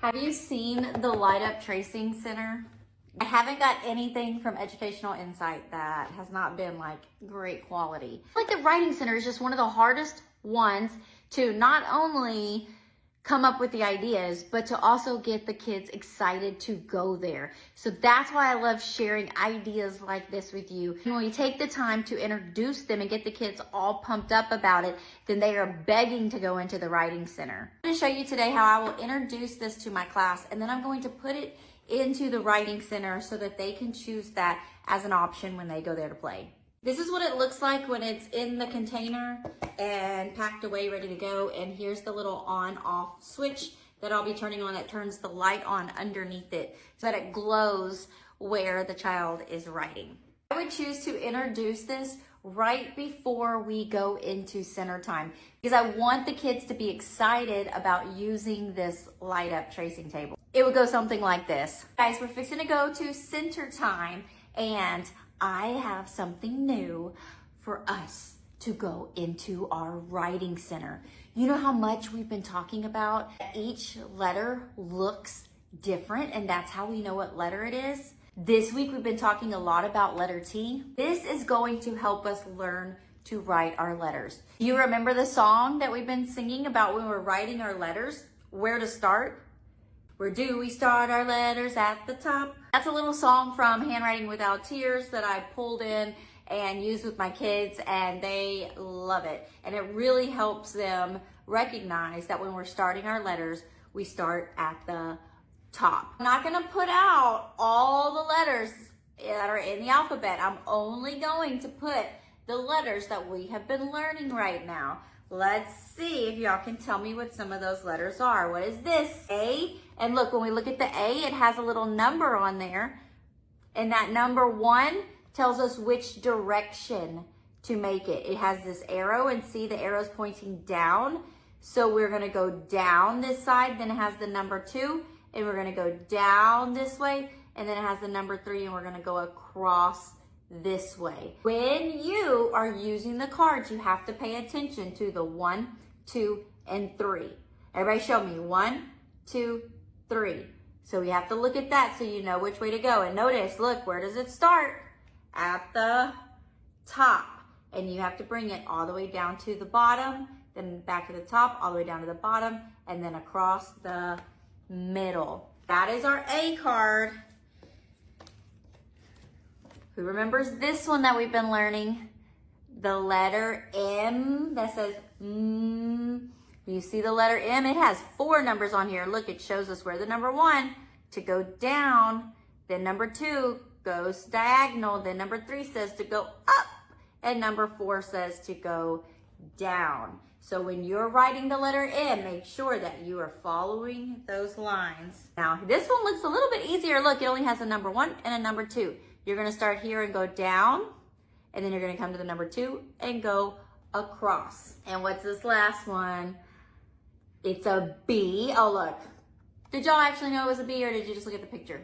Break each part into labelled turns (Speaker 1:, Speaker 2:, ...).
Speaker 1: Have you seen the Light Up Tracing Center? I haven't got anything from Educational Insight that has not been like great quality. Like the Writing Center is just one of the hardest ones to not only come up with the ideas, but to also get the kids excited to go there. So that's why I love sharing ideas like this with you. And when you take the time to introduce them and get the kids all pumped up about it, then they are begging to go into the Writing Center. I'm going to show you today how I will introduce this to my class, and then I'm going to put it into the Writing Center so that they can choose that as an option when they go there to play. This is what it looks like when it's in the container and packed away, ready to go. And here's the little on-off switch that I'll be turning on that turns the light on underneath it so that it glows where the child is writing. I would choose to introduce this right before we go into center time because I want the kids to be excited about using this light up tracing table. It would go something like this. Guys, we're fixing to go to center time and I have something new for us to go into our Writing Center. You know how much we've been talking about each letter looks different and that's how we know what letter it is? This week we've been talking a lot about letter T. This is going to help us learn to write our letters. You remember the song that we've been singing about when we're writing our letters? Where to start? Where do we start our letters? At the top. That's a little song from Handwriting Without Tears that I pulled in and used with my kids, and they love it. And it really helps them recognize that when we're starting our letters, we start at the top. I'm not gonna put out all the letters that are in the alphabet. I'm only going to put the letters that we have been learning right now. Let's see if y'all can tell me what some of those letters are. What is this? A. And look, when we look at the A, it has a little number on there. And that number 1 tells us which direction to make it. It has this arrow, and see the arrow's pointing down. So we're gonna go down this side, then it has the number 2, and we're gonna go down this way, and then it has the number 3, and we're gonna go across this way. When you are using the cards, you have to pay attention to the 1, 2, and 3. Everybody show me 1, 2, 3. So we have to look at that so you know which way to go. And notice, look, where does it start? At the top. And you have to bring it all the way down to the bottom, then back to the top, all the way down to the bottom, and then across the middle. That is our A card. Who remembers this one that we've been learning? The letter M that says You see the letter M? It has 4 numbers on here. Look, it shows us where the number 1 to go down, then number 2 goes diagonal, then number 3 says to go up, and number 4 says to go down. So when you're writing the letter M, make sure that you are following those lines. Now, this one looks a little bit easier. Look, it only has a number 1 and a number 2. You're gonna start here and go down, and then you're gonna come to the number 2 and go across. And what's this last one? It's a B. Oh, look. Did y'all actually know it was a B, or did you just look at the picture?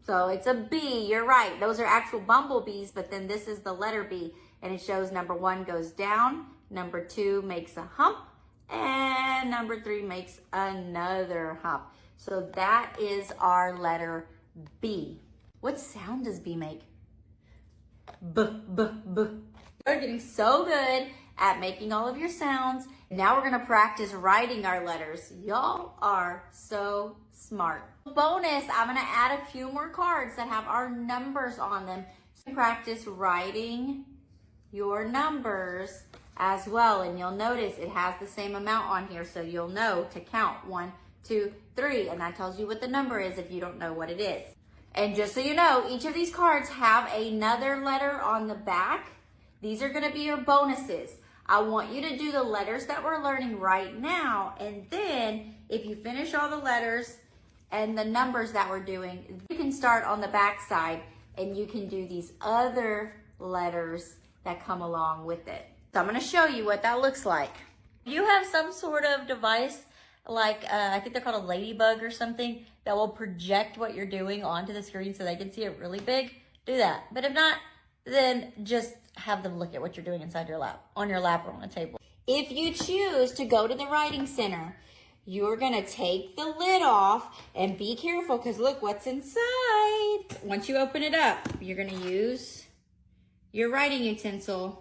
Speaker 1: So it's a B, you're right. Those are actual bumblebees, but then this is the letter B, and it shows number 1 goes down, number 2 makes a hump, and number 3 makes another hump. So that is our letter B. What sound does B make? B, B, B. We're getting so good at making all of your sounds. Now we're gonna practice writing our letters. Y'all are so smart. Bonus, I'm gonna add a few more cards that have our numbers on them. So practice writing your numbers as well. And you'll notice it has the same amount on here, so you'll know to count 1, 2, 3. And that tells you what the number is if you don't know what it is. And just so you know, each of these cards have another letter on the back. These are gonna be your bonuses. I want you to do the letters that we're learning right now, and then if you finish all the letters and the numbers that we're doing, you can start on the back side and you can do these other letters that come along with it. So I'm gonna show you what that looks like. You have some sort of device like, I think they're called a ladybug or something, that will project what you're doing onto the screen so they can see it really big. Do that. But if not, then just have them look at what you're doing inside your lap, on your lap or on a table. If you choose to go to the Writing Center, you're gonna take the lid off and be careful because look what's inside. Once you open it up, you're gonna use your writing utensil.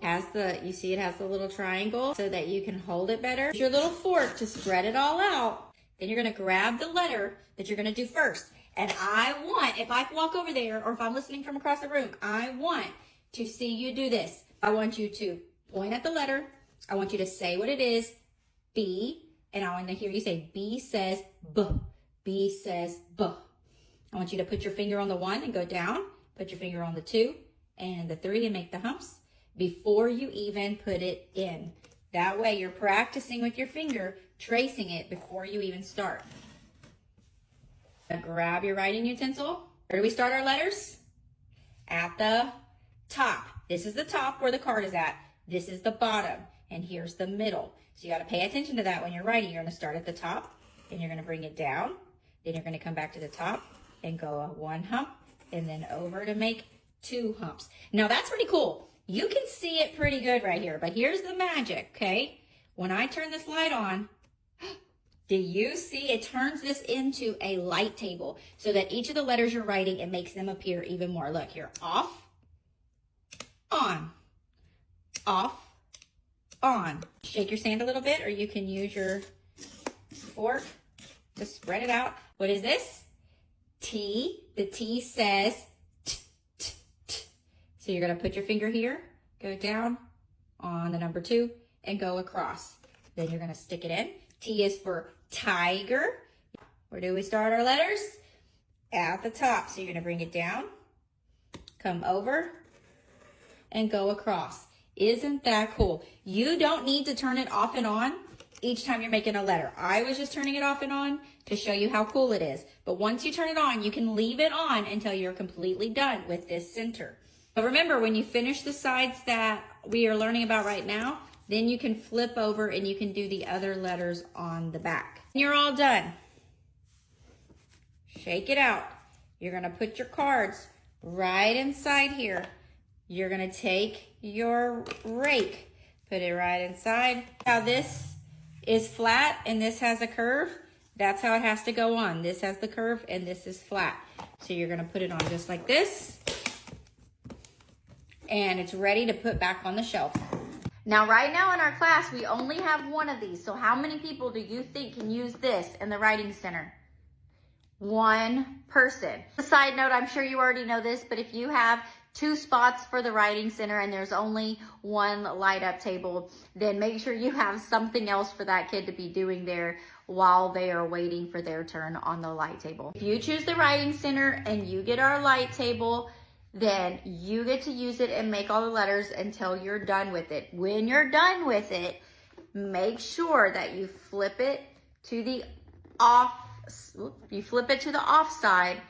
Speaker 1: You see it has the little triangle so that you can hold it better. Use your little fork to spread it all out. Then you're gonna grab the letter that you're gonna do first. And I want, if I walk over there or if I'm listening from across the room, I want to see you do this. I want you to point at the letter. I want you to say what it is, B, and I want to hear you say, B says B, B says B. I want you to put your finger on the 1 and go down, put your finger on the 2 and the 3 and make the humps before you even put it in. That way you're practicing with your finger, tracing it before you even start. Now grab your writing utensil. Where do we start our letters? At the top. This is the top where the card is at. This is the bottom, and here's the middle. So you got to pay attention to that when you're writing. You're going to start at the top, and you're going to bring it down. Then you're going to come back to the top and go a 1 hump, and then over to make 2 humps. Now that's pretty cool. You can see it pretty good right here, but here's the magic, okay? When I turn this light on, do you see it turns this into a light table so that each of the letters you're writing, it makes them appear even more. Look here, off, on, off, on. Shake your sand a little bit, or you can use your fork to spread it out. What is this? T. The T says t, t, t. So you're going to put your finger here, go down on the number 2, and go across. Then you're going to stick it in. T is for tiger. Where do we start our letters? At the top. So you're going to bring it down, come over, and go across. Isn't that cool? You don't need to turn it off and on each time you're making a letter. I was just turning it off and on to show you how cool it is. But once you turn it on, you can leave it on until you're completely done with this center. But remember, when you finish the sides that we are learning about right now, then you can flip over and you can do the other letters on the back. You're all done. Shake it out. You're going to put your cards right inside here. You're going to take your rake, put it right inside. How this is flat and this has a curve, that's how it has to go on. This has the curve and this is flat. So you're going to put it on just like this. And it's ready to put back on the shelf. Now, right now in our class, we only have one of these. So how many people do you think can use this in the Writing Center? One person. A side note, I'm sure you already know this, but if you have 2 spots for the Writing Center and there's only 1 light up table, then make sure you have something else for that kid to be doing there while they are waiting for their turn on the light table. If you choose the Writing Center and you get our light table, then you get to use it and make all the letters until you're done with it. When you're done with it, make sure that you flip it to the off side.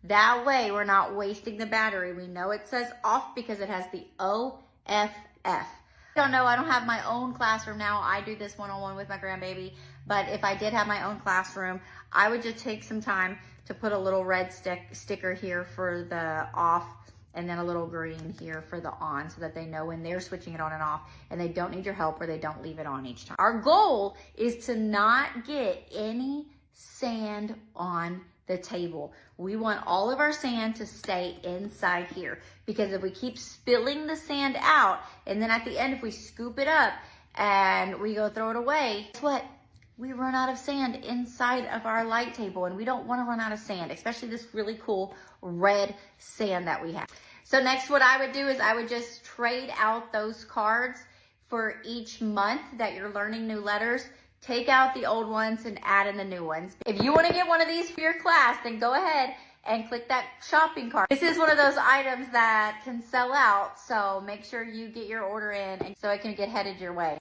Speaker 1: That way we're not wasting the battery. We know it says off because it has the OFF. I don't know, I don't have my own classroom now. I do this one-on-one with my grandbaby, but if I did have my own classroom, I would just take some time to put a little red sticker here for the off and then a little green here for the on so that they know when they're switching it on and off and they don't need your help or they don't leave it on each time. Our goal is to not get any sand on the table. We want all of our sand to stay inside here because if we keep spilling the sand out and then at the end if we scoop it up and we go throw it away, guess what? We run out of sand inside of our light table and we don't want to run out of sand, especially this really cool red sand that we have. So next what I would do is I would just trade out those cards for each month that you're learning new letters. Take out the old ones and add in the new ones. If you want to get one of these for your class, then go ahead and click that shopping cart. This is one of those items that can sell out, so make sure you get your order in and so it can get headed your way.